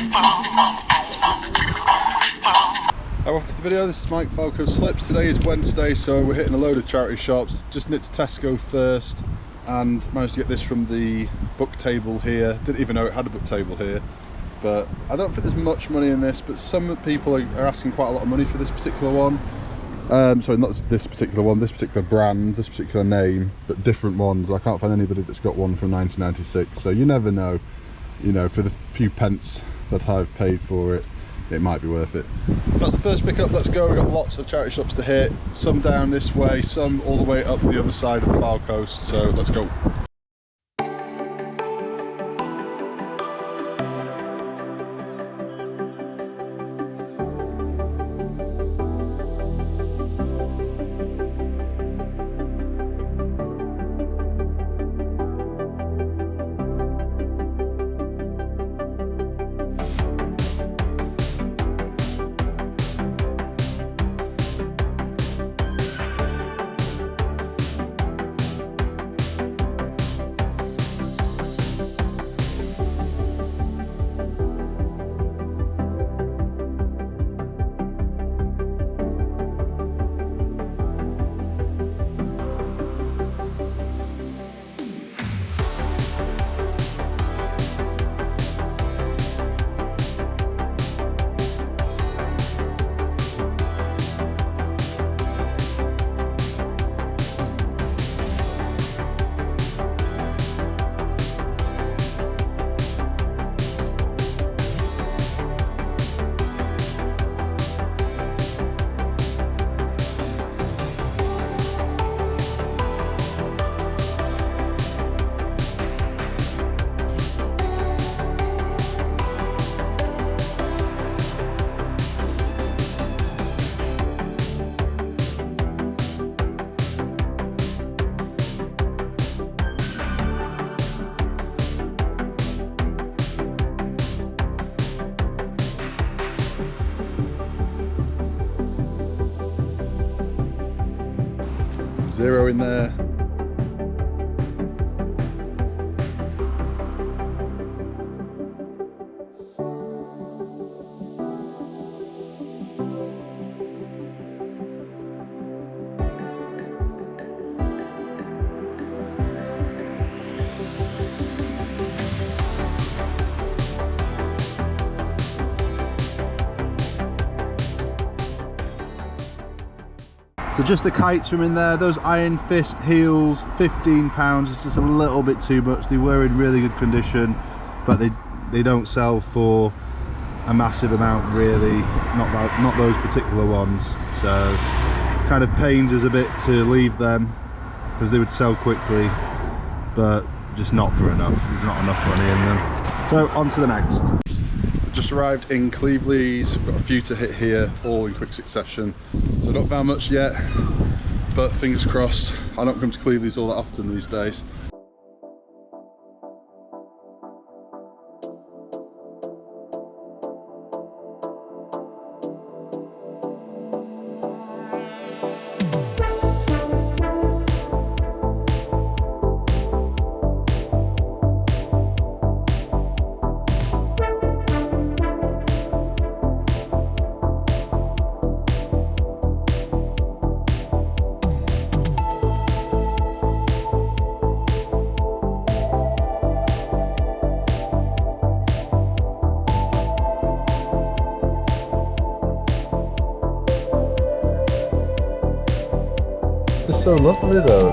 Welcome to the video. This is Mike Falco's Slips. Today is Wednesday, so we're hitting a load of charity shops. Just nipped to Tesco first and managed to get this from the book table here. Didn't even know it had a book table here, but I don't think there's much money in this, but some people are asking quite a lot of money for this particular one. Sorry, not this particular one, this particular brand, this particular name, but different ones. I can't find anybody that's got one from 1996, so you never know. You know, for the few pence that I've paid for it, it might be worth it. So that's the first pickup. Let's go. We've got lots of charity shops to hit, some down this way, some all the way up the other side of the Fylde coast, so let's go. Zero in there. So just the kites from in there, those Iron Fist heels, £15. It's just a little bit too much. They were in really good condition, but they don't sell for a massive amount really, not those particular ones. So kind of pains us a bit to leave them because they would sell quickly, but just not for enough. There's not enough money in them. So on to the next. Just arrived in Cleveland's. Got a few to hit here, all in quick succession. So I don't found much yet, but fingers crossed. I don't come to Cleveland's all that often these days. It's so lovely though.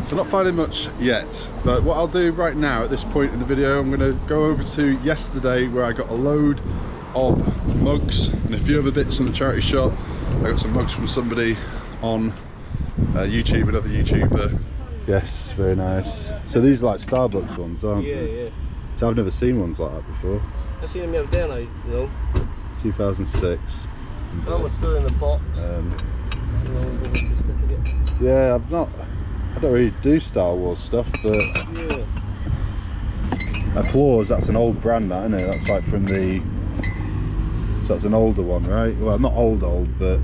So not finding much yet, but what I'll do right now at this point in the video, I'm going to go over to yesterday where I got a load of mugs and a few other bits from the charity shop. I got some mugs from somebody on YouTube, another YouTuber. Yes, very nice. So these are like Starbucks ones, aren't they? Yeah, yeah. So I've never seen ones like that before. I seen them the other day, and you know. 2006. Oh, it's still in the box. Yeah, I don't really do Star Wars stuff, but yeah. Applause, that's an old brand, that, isn't it? That's like from the... So that's an older one, right? Well, not old, but...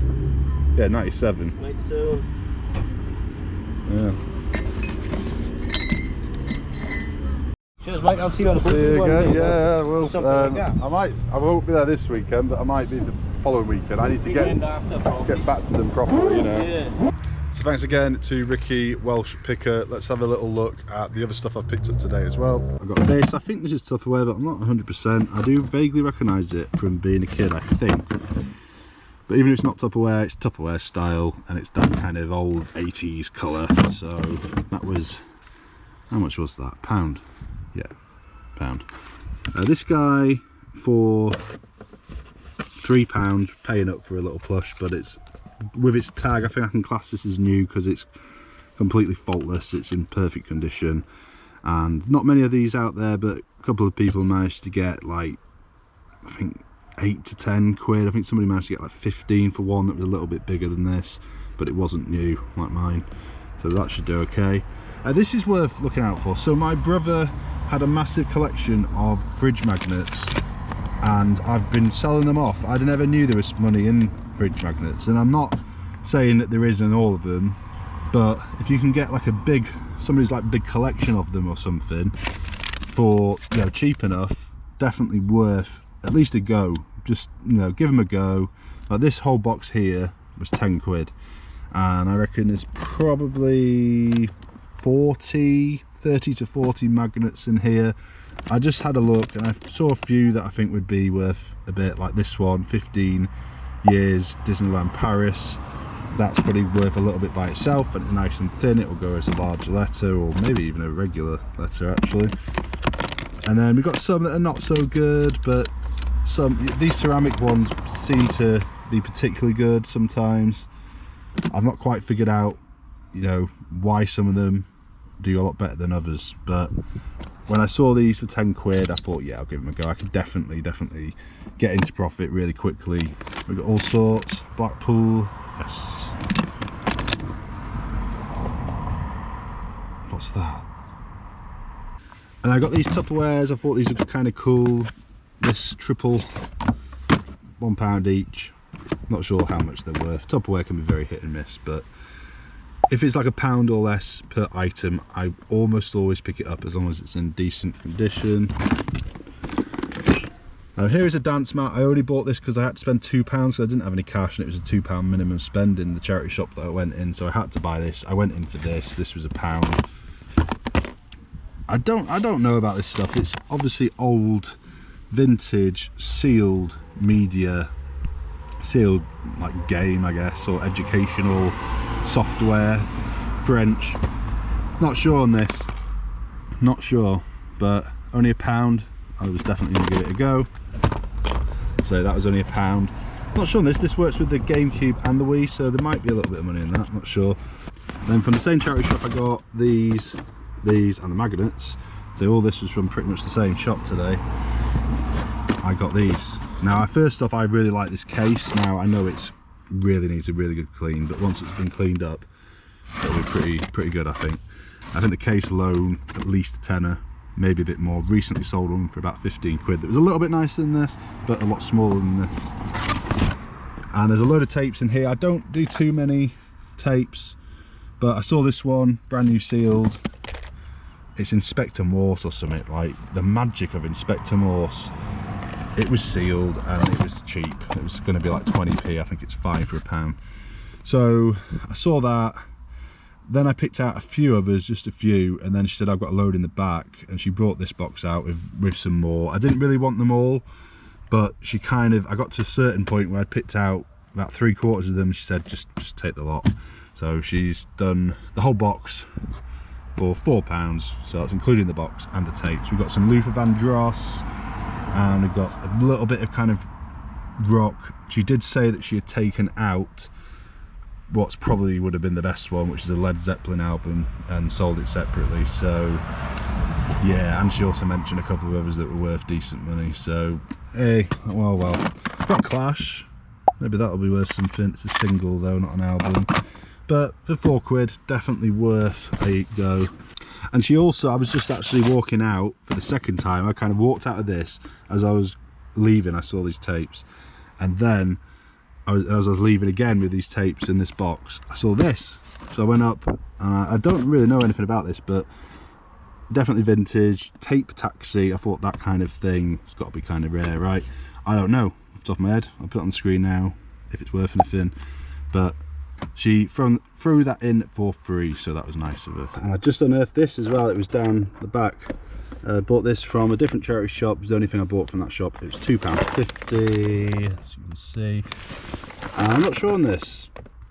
Yeah, 97. 97. Yeah. Cheers, mate. I'll see you on the book. See you again, yeah, well, like I won't be there this weekend, but I might be the following weekend. I need to get back to them properly, you know. Yeah. So thanks again to Ricky, Welsh Picker. Let's have a little look at the other stuff I've picked up today as well. I've got this, I think this is Tupperware, but I'm not 100%. I do vaguely recognise it from being a kid, I think. But even if it's not Tupperware, it's Tupperware style, and it's that kind of old 80s colour. So that was, how much was that? £1? Yeah, £1. This guy for £3, paying up for a little plush, but it's with its tag. I think I can class this as new because it's completely faultless, it's in perfect condition, and not many of these out there, but a couple of people managed to get, like, I think 8 to 10 quid. I think somebody managed to get like 15 for one that was a little bit bigger than this, but it wasn't new like mine, so that should do okay. This is worth looking out for. So my brother had a massive collection of fridge magnets, and I've been selling them off. I never knew there was money in fridge magnets, and I'm not saying that there is in all of them, but if you can get like somebody's like big collection of them or something for, you know, cheap enough, definitely worth at least a go. Just, you know, give them a go. Like this whole box here was 10 quid, and I reckon there's probably 30 to 40 magnets in here. I just had a look and I saw a few that I think would be worth a bit, like this one, 15 years Disneyland Paris. That's probably worth a little bit by itself, and nice and thin. It will go as a large letter, or maybe even a regular letter actually. And then we've got some that are not so good, but these ceramic ones seem to be particularly good sometimes. I've not quite figured out, you know, why some of them do a lot better than others, but when I saw these for 10 quid, I thought, yeah, I'll give them a go. I could definitely get into profit really quickly. We've got all sorts. Blackpool, yes. What's that? And I got these Tupperwares. I thought these were kind of cool. This triple, £1 each. Not sure how much they're worth. Tupperware can be very hit and miss, but if it's like £1 or less per item, I almost always pick it up as long as it's in decent condition. Now here is a dance mat. I only bought this because I had to spend £2 because I didn't have any cash, and it was a £2 minimum spend in the charity shop that I went in, so I had to buy this. I went in for this. This was £1. I don't know about this stuff. It's obviously old, vintage, sealed media, sealed like game, I guess, or educational software, French. Not sure on this, not sure, but only £1. I was definitely gonna give it a go, so that was only £1. Not sure on this. This works with the GameCube and the Wii, so there might be a little bit of money in that, not sure. And then from the same charity shop I got these and the magnets. So all this was from pretty much the same shop today. I got these. Now first off, I really like this case. Now I know it's really needs a really good clean, but once it's been cleaned up, it'll be pretty good. I think the case alone, at least a tenner, maybe a bit more. Recently sold one for about 15 quid that was a little bit nicer than this, but a lot smaller than this. And there's a load of tapes in here. I don't do too many tapes, but I saw this one, brand new sealed. It's Inspector Morse or something, like the magic of Inspector Morse. It was sealed and it was cheap. It was going to be like 20p. I think it's 5 for £1. So I saw that. Then I picked out a few others, just a few, and then she said I've got a load in the back, and she brought this box out with some more. I didn't really want them all, but she kind of, I got to a certain point where I picked out about 3/4 of them. She said just take the lot. So she's done the whole box for £4, so that's including the box and the tapes. We've got some Luther Vandross, and we've got a little bit of kind of rock. She did say that she had taken out what's probably would have been the best one, which is a Led Zeppelin album, and sold it separately. So Yeah, and she also mentioned a couple of others that were worth decent money, so hey, well, not Clash, maybe that'll be worth something. It's a single though, not an album, but for £4 definitely worth a go. And she also, I was just actually walking out for the second time, I kind of walked out of this, as I was leaving I saw these tapes, and then as I was leaving again with these tapes in this box, I saw this, so I went up, and I don't really know anything about this, but definitely vintage, tape taxi. I thought that kind of thing, it's got to be kind of rare, right? I don't know off the top of my head. I'll put it on the screen now if it's worth anything, but she threw that in for free, so that was nice of her. And I just unearthed this as well, it was down the back. Bought this from a different charity shop. It was the only thing I bought from that shop. It was £2.50, as you can see. And I'm not sure on this,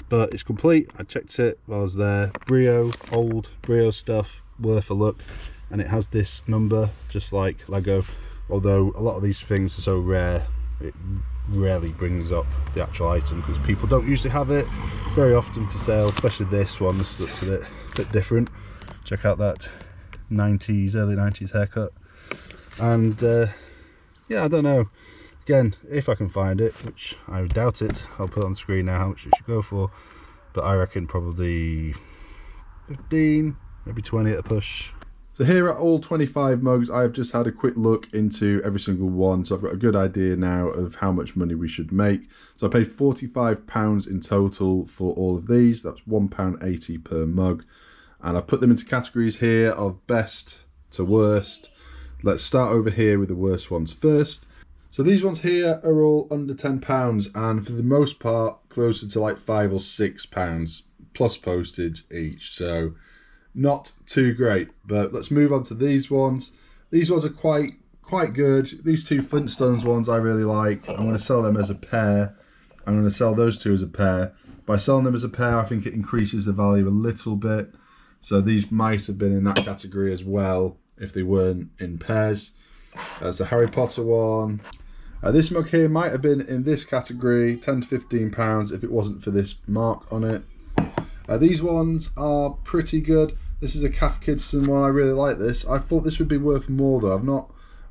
but it's complete. I checked it while I was there. Brio, old Brio stuff, worth a look. And it has this number, just like Lego, although a lot of these things are so rare, it rarely brings up the actual item because people don't usually have it very often for sale, especially this one. This looks a bit different. Check out that 90s, early 90s haircut. And yeah, I don't know, again, if I can find it, which I doubt it, I'll put it on the screen now how much it should go for, but I reckon probably 15, maybe 20 at a push. So here are all 25 mugs. I've just had a quick look into every single one, so I've got a good idea now of how much money we should make. So I paid £45 in total for all of these. That's £1.80 per mug. And I put them into categories here of best to worst. Let's start over here with the worst ones first. So these ones here are all under £10, and for the most part closer to like £5 or £6 plus postage each, so not too great. But let's move on to these ones. These ones are quite good. These two Flintstones ones I really like. I'm going to sell them as a pair. I'm going to sell those two as a pair. By selling them as a pair, I think it increases the value a little bit. So these might have been in that category as well if they weren't in pairs. There's a Harry Potter one. This mug here might have been in this category, £10 to £15 if it wasn't for this mark on it. These ones are pretty good. This is a Kath Kidston one. I really like this. I thought this would be worth more though. I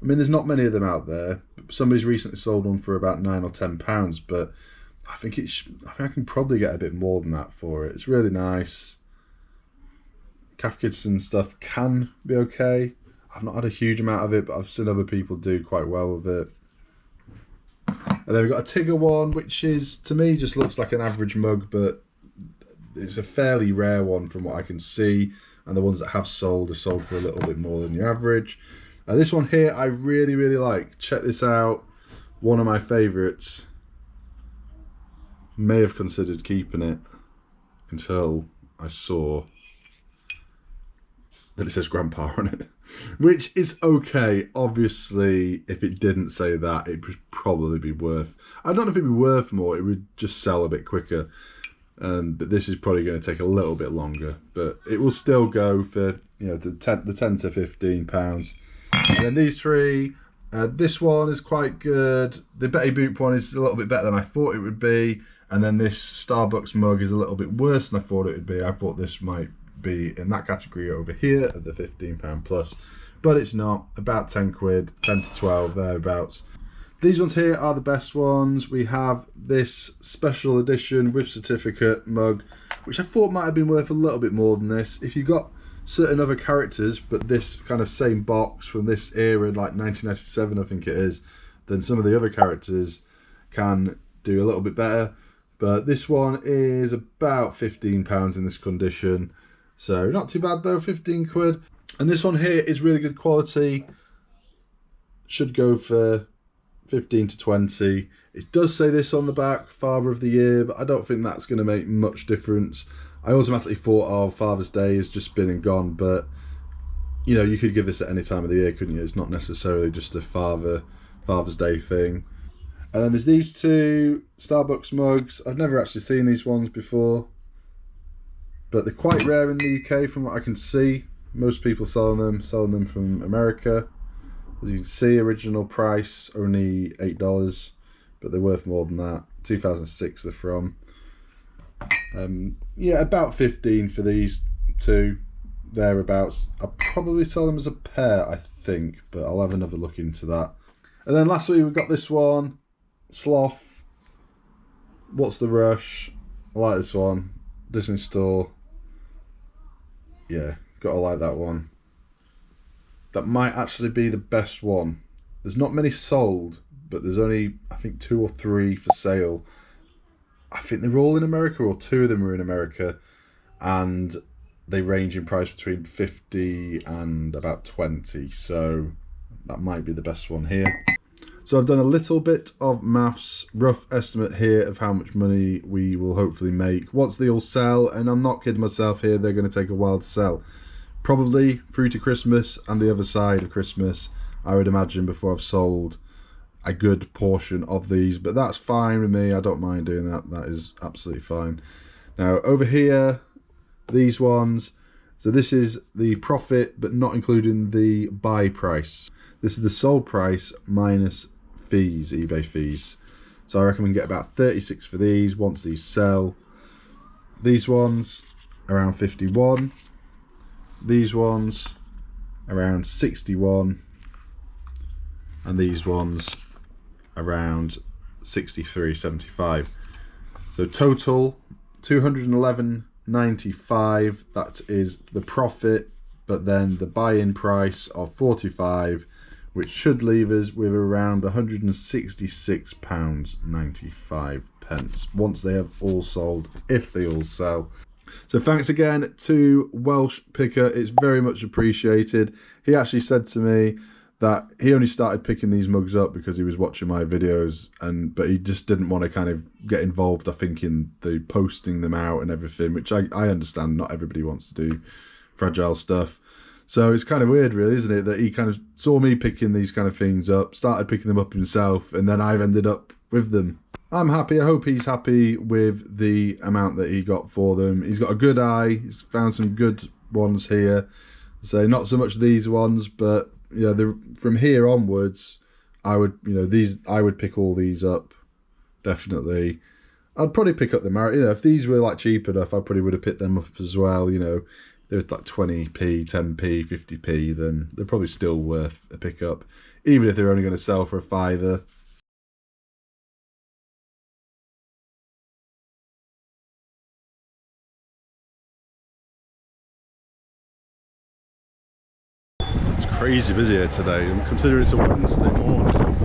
mean, there's not many of them out there. Somebody's recently sold one for about £9 or £10, but I think I can probably get a bit more than that for it. It's really nice. Kath Kidston stuff can be okay. I've not had a huge amount of it, but I've seen other people do quite well with it. And then we've got a Tigger one, which is, to me, just looks like an average mug, but it's a fairly rare one from what I can see. And the ones that have sold for a little bit more than your average. This one here, I really, really like. Check this out. One of my favourites. May have considered keeping it until I saw that it says Grandpa on it, which is okay. Obviously, if it didn't say that, it would probably be worth, I don't know if it'd be worth more, it would just sell a bit quicker. But this is probably going to take a little bit longer, but it will still go for, you know, the 10 to £15. And then these three, this one is quite good. The Betty Boop one is a little bit better than I thought it would be, and then this Starbucks mug is a little bit worse than I thought it would be. I thought this might be in that category over here at the £15 plus, but it's not. About 10 quid, 10 to 12 thereabouts. These ones here are the best ones. We have this special edition with certificate mug, which I thought might have been worth a little bit more than this. If you got certain other characters, but this kind of same box from this era, like 1997 I think it is, then some of the other characters can do a little bit better. But this one is about £15 in this condition. So not too bad though, 15 quid. And this one here is really good quality. Should go for 15 to 20. It does say this on the back, Father of the Year, but I don't think that's going to make much difference. I automatically thought, oh, Father's Day has just been and gone, but you know, you could give this at any time of the year, couldn't you? It's not necessarily just a Father's Day thing. And then there's these two Starbucks mugs. I've never actually seen these ones before, but they're quite rare in the UK from what I can see. Most people selling them from America. As you can see, original price only $8, but they're worth more than that. 2006 they're from. Yeah, about 15 for these two. thereabouts. I'll probably sell them as a pair, I think, but I'll have another look into that. And then lastly, we've got this one, Sloth. What's the Rush? I like this one. Disney Store. Yeah, gotta like that one. That might actually be the best one. There's not many sold, but there's only, I think, 2 or 3 for sale. I think they're all in America, or 2 of them are in America, and they range in price between 50 and about 20, so that might be the best one here. So I've done a little bit of maths, rough estimate here of how much money we will hopefully make once they all sell, and I'm not kidding myself here, they're going to take a while to sell. Probably through to Christmas and the other side of Christmas, I would imagine, before I've sold a good portion of these, but that's fine with me. I don't mind doing that. That is absolutely fine. Now over here, these ones, so this is the profit but not including the buy price. This is the sold price minus fees, eBay fees. So I reckon we can get about 36 for these once these sell. These ones around 51. These ones around 61. And these ones around 63.75. So total 211.95. that is the profit, but then the buy-in price of 45, which should leave us with around £166.95 once they have all sold, if they all sell. So thanks again to Welsh Picker, it's very much appreciated. He actually said to me that he only started picking these mugs up because he was watching my videos, but he just didn't want to kind of get involved, I think, in the posting them out and everything, which I understand. Not everybody wants to do fragile stuff. So it's kind of weird, really, isn't it, that he kind of saw me picking these kind of things up, started picking them up himself, and then I've ended up with them. I'm happy. I hope he's happy with the amount that he got for them. He's got a good eye. He's found some good ones here. So not so much these ones, but yeah, from here onwards, I would pick all these up, definitely. I'd probably pick up the if these were like cheap enough, I probably would have picked them up as well. They're like 20p, 10p, 50p, then they're probably still worth a pick up, even if they're only going to sell for a £5. It's crazy busy here today, and considering it's a Wednesday morning,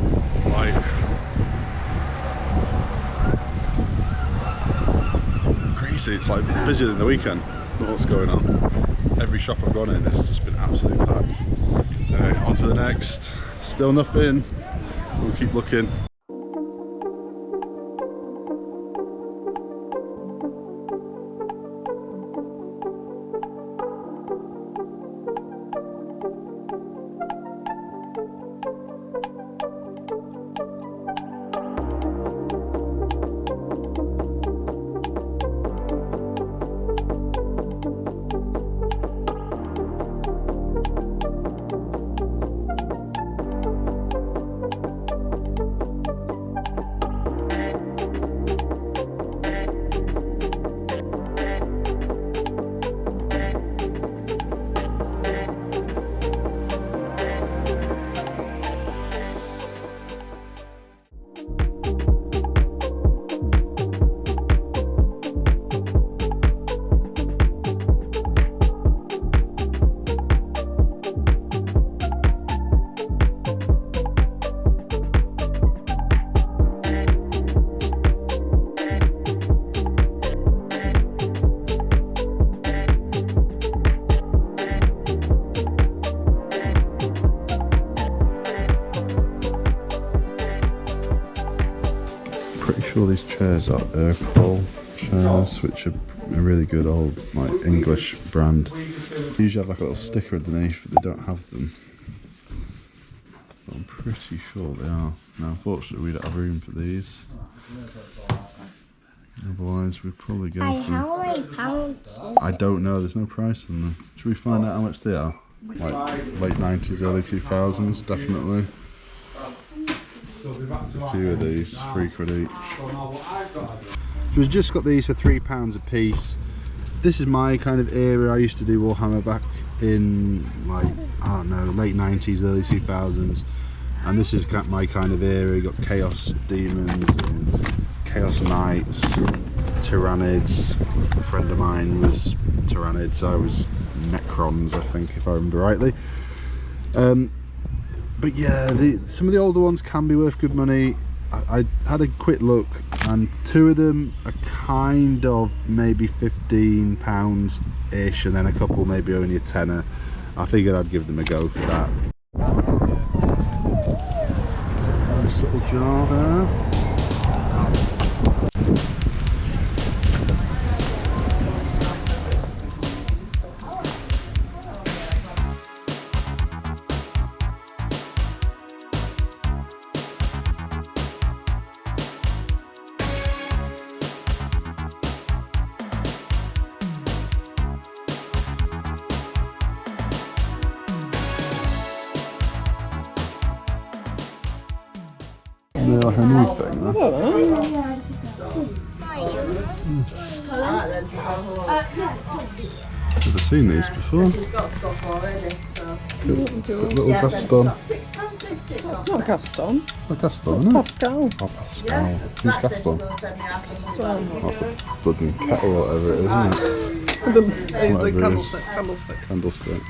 crazy. It's like busier than the weekend. What's going on? Every shop I've gone in, it's just been absolutely packed. Anyway, on to the next. Still nothing. We'll keep looking. Sure, these chairs are Urquell chairs, which are a really good old English brand. They usually have like a little sticker underneath, but they don't have them. But I'm pretty sure they are. Now, unfortunately, we don't have room for these. Otherwise, we'd probably go for... How many pounds is I don't know. There's no price on them. Should we find out how much they are? Like late 90s, early 2000s, definitely. A few of these, £3 each. So we've just got these for £3 a piece. this is my kind of era. I used to do Warhammer back in, like, I don't know, late 90s, early 2000s, and this is my kind of era. You got Chaos Demons and Chaos Knights, Tyrannids. A friend of mine was Tyrannids, I was Necrons, I think, if I remember rightly. But yeah, some of the older ones can be worth good money. I had a quick look, and 2 of them are kind of maybe £15 ish, and then a couple maybe only a tenner. I figured I'd give them a go for that. Nice little jar there. Like a new thing, huh? Never seen these before. Little Gaston. That's not Gaston. A Gaston, isn't it? Pascal. Oh, Pascal. Who's Gaston? Gaston. That's a bloody kettle or whatever it is, isn't it? He's the Whatever it is. candlestick. Candlestick.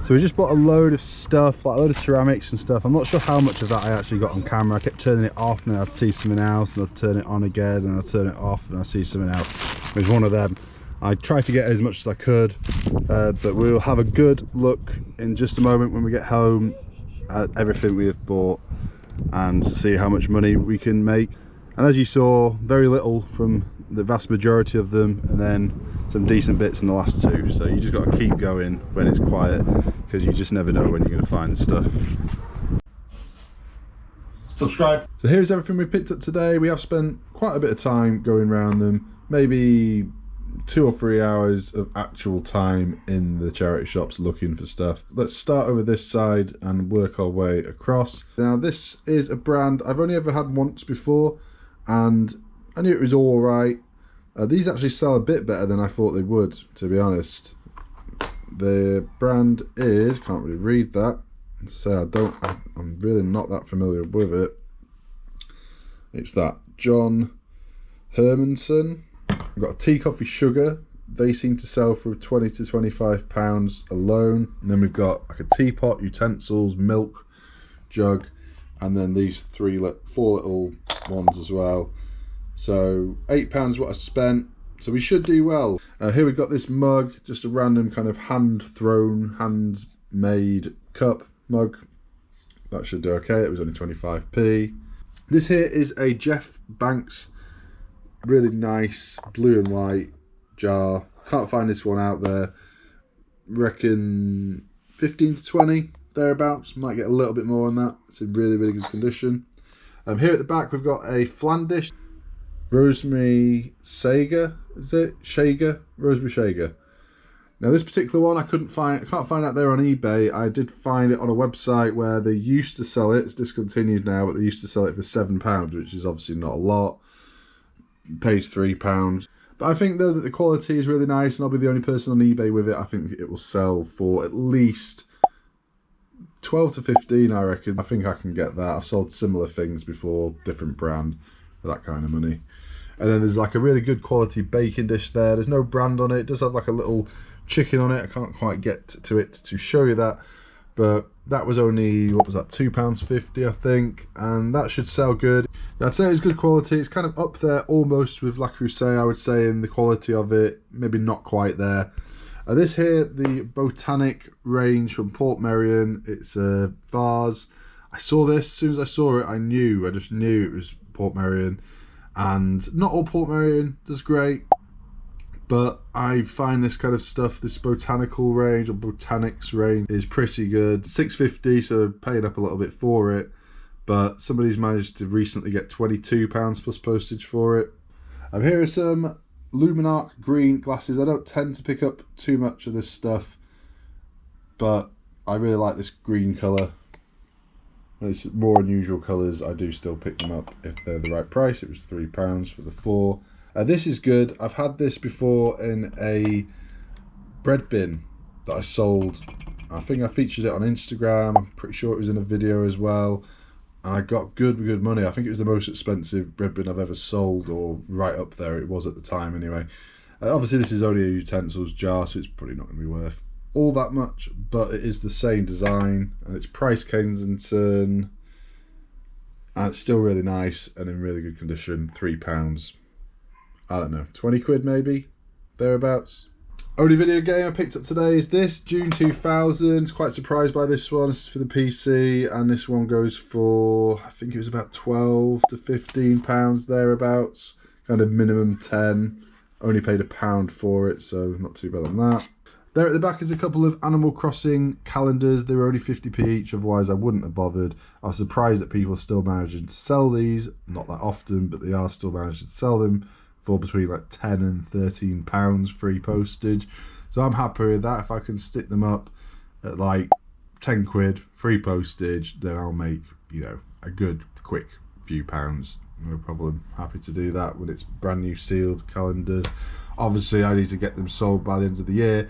So we just bought a load of stuff, like a load of ceramics and stuff. I'm not sure how much of that I actually got on camera. I kept turning it off and then I'd see something else, and I'd turn it on again and I'd turn it off and I'd see something else. It was one of them. I tried to get as much as I could, but we'll have a good look in just a moment when we get home at everything we have bought and see how much money we can make. And as you saw, very little from the vast majority of them, and then some decent bits in the last 2. So you just got to keep going when it's quiet, because you just never know when you're going to find stuff. Subscribe. So here's everything we picked up today. We have spent quite a bit of time going around them, maybe 2 or 3 hours of actual time in the charity shops looking for stuff. Let's start over this side and work our way across. Now this is a brand I've only ever had once before, and I knew it was all right. These actually sell a bit better than I thought they would, to be honest. The brand is, can't really read that, so I'm really not that familiar with it. It's that John Hermanson. We've got a tea, coffee, sugar. They seem to sell for £20 to £25 alone. And then we've got like a teapot, utensils, milk jug, and then these 4 little ones as well. So £8 what I spent, so we should do well. Here we've got this mug, just a random kind of hand-thrown, hand-made cup mug. That should do okay. It was only 25p. This here is a Jeff Banks, really nice blue and white jar. Can't find this one out there. Reckon 15 to 20 thereabouts. Might get a little bit more on that. It's in really, really good condition. Here at the back we've got a flan dish. Rosemary Sager, is it? Shager? Rosemary Shager. Now this particular one I can't find out there on eBay. I did find it on a website where they used to sell it. It's discontinued now, but they used to sell it for £7, which is obviously not a lot. Paid £3. But I think though that the quality is really nice, and I'll be the only person on eBay with it. I think it will sell for at least 12 to 15, I reckon. I think I can get that. I've sold similar things before, different brand, for that kind of money. And then there's like a really good quality baking dish there. There's no brand on it. It does have like a little chicken on it. I can't quite get to it to show you that. But that was only, what was that, £2.50 I think. And that should sell good. I'd say it's good quality. It's kind of up there almost with La Crusade, I would say, in the quality of it. Maybe not quite there. This here, the Botanic range from Portmeirion. It's a vase. I saw this, as soon as I saw it, I just knew it was Portmeirion. And not all Portmeirion does great, but I find this kind of stuff, this botanical range or botanics range, is pretty good. $6.50, so paying up a little bit for it, but somebody's managed to recently get £22 plus postage for it. Here are some Luminarc green glasses. I don't tend to pick up too much of this stuff, but I really like this green colour. When it's more unusual colours, I do still pick them up if they're the right price. It was £3 for the 4. This is good. I've had this before in a bread bin that I sold. I think I featured it on Instagram. I'm pretty sure it was in a video as well. And I got good money. I think it was the most expensive bread bin I've ever sold, or right up there. It was at the time anyway. Obviously this is only a utensils jar, so it's probably not going to be worth all that much, but it is the same design, and it's price Kensington, and it's still really nice and in really good condition. £3, I don't know, 20 quid maybe, thereabouts. Only video game I picked up today is this, June 2000. Quite surprised by this one. This is for the PC, and this one goes for, I think it was about 12 to 15 pounds thereabouts, kind of minimum 10. Only paid £1 for it, so not too bad on that. There at the back is a couple of Animal Crossing calendars. They were only 50p each, otherwise I wouldn't have bothered. I was surprised that people are still managing to sell these. Not that often, but they are still managing to sell them for between like £10 and £13 free postage. So I'm happy with that. If I can stick them up at like 10 quid free postage, then I'll make, you know, a good quick few pounds. No problem. Happy to do that when it's brand new sealed calendars. Obviously I need to get them sold by the end of the year.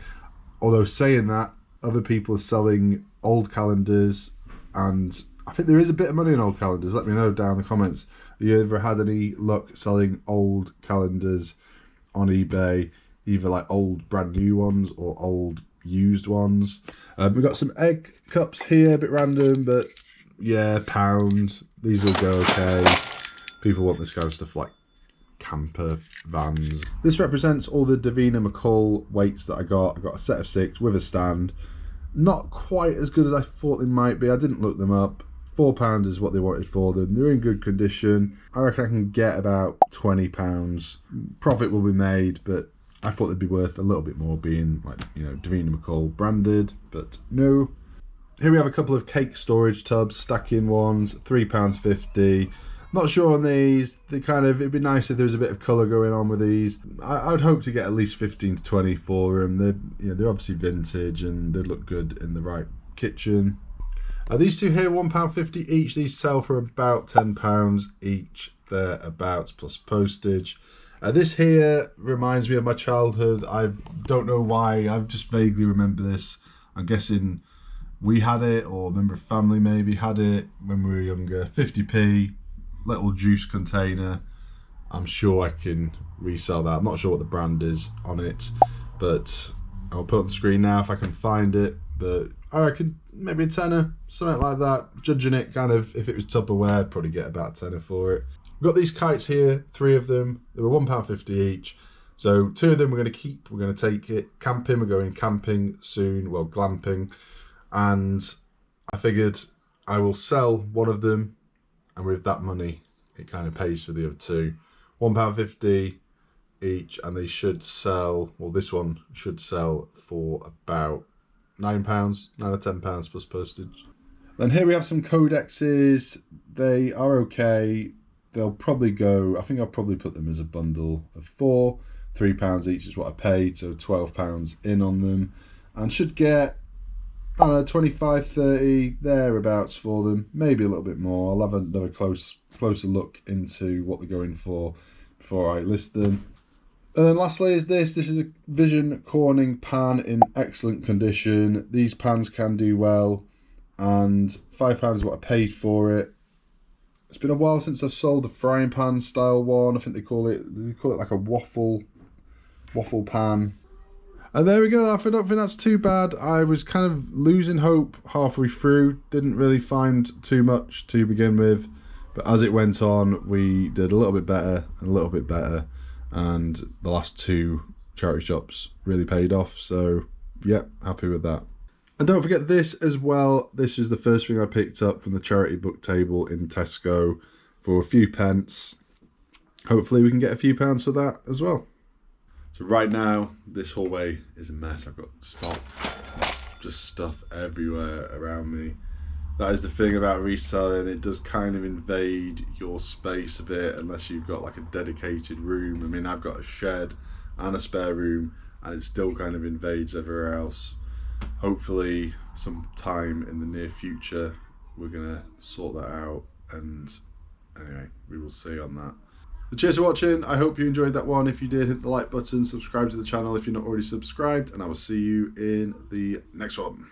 Although saying that, other people are selling old calendars, and I think there is a bit of money in old calendars. Let me know down in the comments. Have you ever had any luck selling old calendars on eBay? Either like old brand new ones or old used ones. We've got some egg cups here, a bit random, but yeah, £1. These will go okay. People want this kind of stuff like camper vans. This represents all the Davina McCall weights that I got. I got a set of 6 with a stand. Not quite as good as I thought they might be. I didn't look them up. £4 is what they wanted for them. They're in good condition. I reckon I can get about £20. Profit will be made, but I thought they'd be worth a little bit more being like, you know, Davina McCall branded, but no. Here we have a couple of cake storage tubs, stacking ones, £3.50. Not sure on these. They kind of, it'd be nice if there was a bit of colour going on with these. I'd hope to get at least 15 to 20 for them. They're, you know, they're obviously vintage and they look good in the right kitchen. These two here, £1.50 each. These sell for about £10 each, thereabouts, plus postage. This here reminds me of my childhood. I don't know why. I just vaguely remember this. I'm guessing we had it, or a member of family maybe had it when we were younger. 50p. Little juice container. I'm sure I can resell that. I'm not sure what the brand is on it, but I'll put it on the screen now if I can find it. But I reckon maybe a tenner, something like that. Judging it kind of, if it was Tupperware, probably get about a tenner for it. We've got these kites here, 3 of them. They were £1.50 each. So 2 of them we're going to keep. We're going to take it camping. We're going camping soon, well, glamping. And I figured I will sell one of them, and with that money it kind of pays for the other 2. £1.50 each, and they should sell, well, this one should sell for about £9, £9 or £10 plus postage. Then here we have some codexes. They are okay. They'll probably go, I think I'll probably put them as a bundle of 4. £3 each is what I paid, so £12 in on them, and should get, I don't know, 25, 30 thereabouts for them, maybe a little bit more. I'll have another closer look into what they're going for before I list them. And then lastly is this. This is a Vision Corning pan in excellent condition. These pans can do well, and £5 is what I paid for it. It's been a while since I've sold a frying pan style one. I think they call it like a waffle pan. And there we go. I don't think that's too bad. I was kind of losing hope halfway through. Didn't really find too much to begin with, but as it went on, we did a little bit better and a little bit better. And the last 2 charity shops really paid off, so yeah, happy with that. And don't forget this as well. This is the first thing I picked up from the charity book table in Tesco for a few pence. Hopefully we can get a few pounds for that as well. So right now this hallway is a mess. I've got just stuff everywhere around me. That is the thing about reselling, it does kind of invade your space a bit unless you've got like a dedicated room. I mean, I've got a shed and a spare room and it still kind of invades everywhere else. Hopefully sometime in the near future we're gonna sort that out, and anyway, we will see on that. So cheers for watching. I hope you enjoyed that one. If you did, hit the like button, subscribe to the channel if you're not already subscribed, and I will see you in the next one.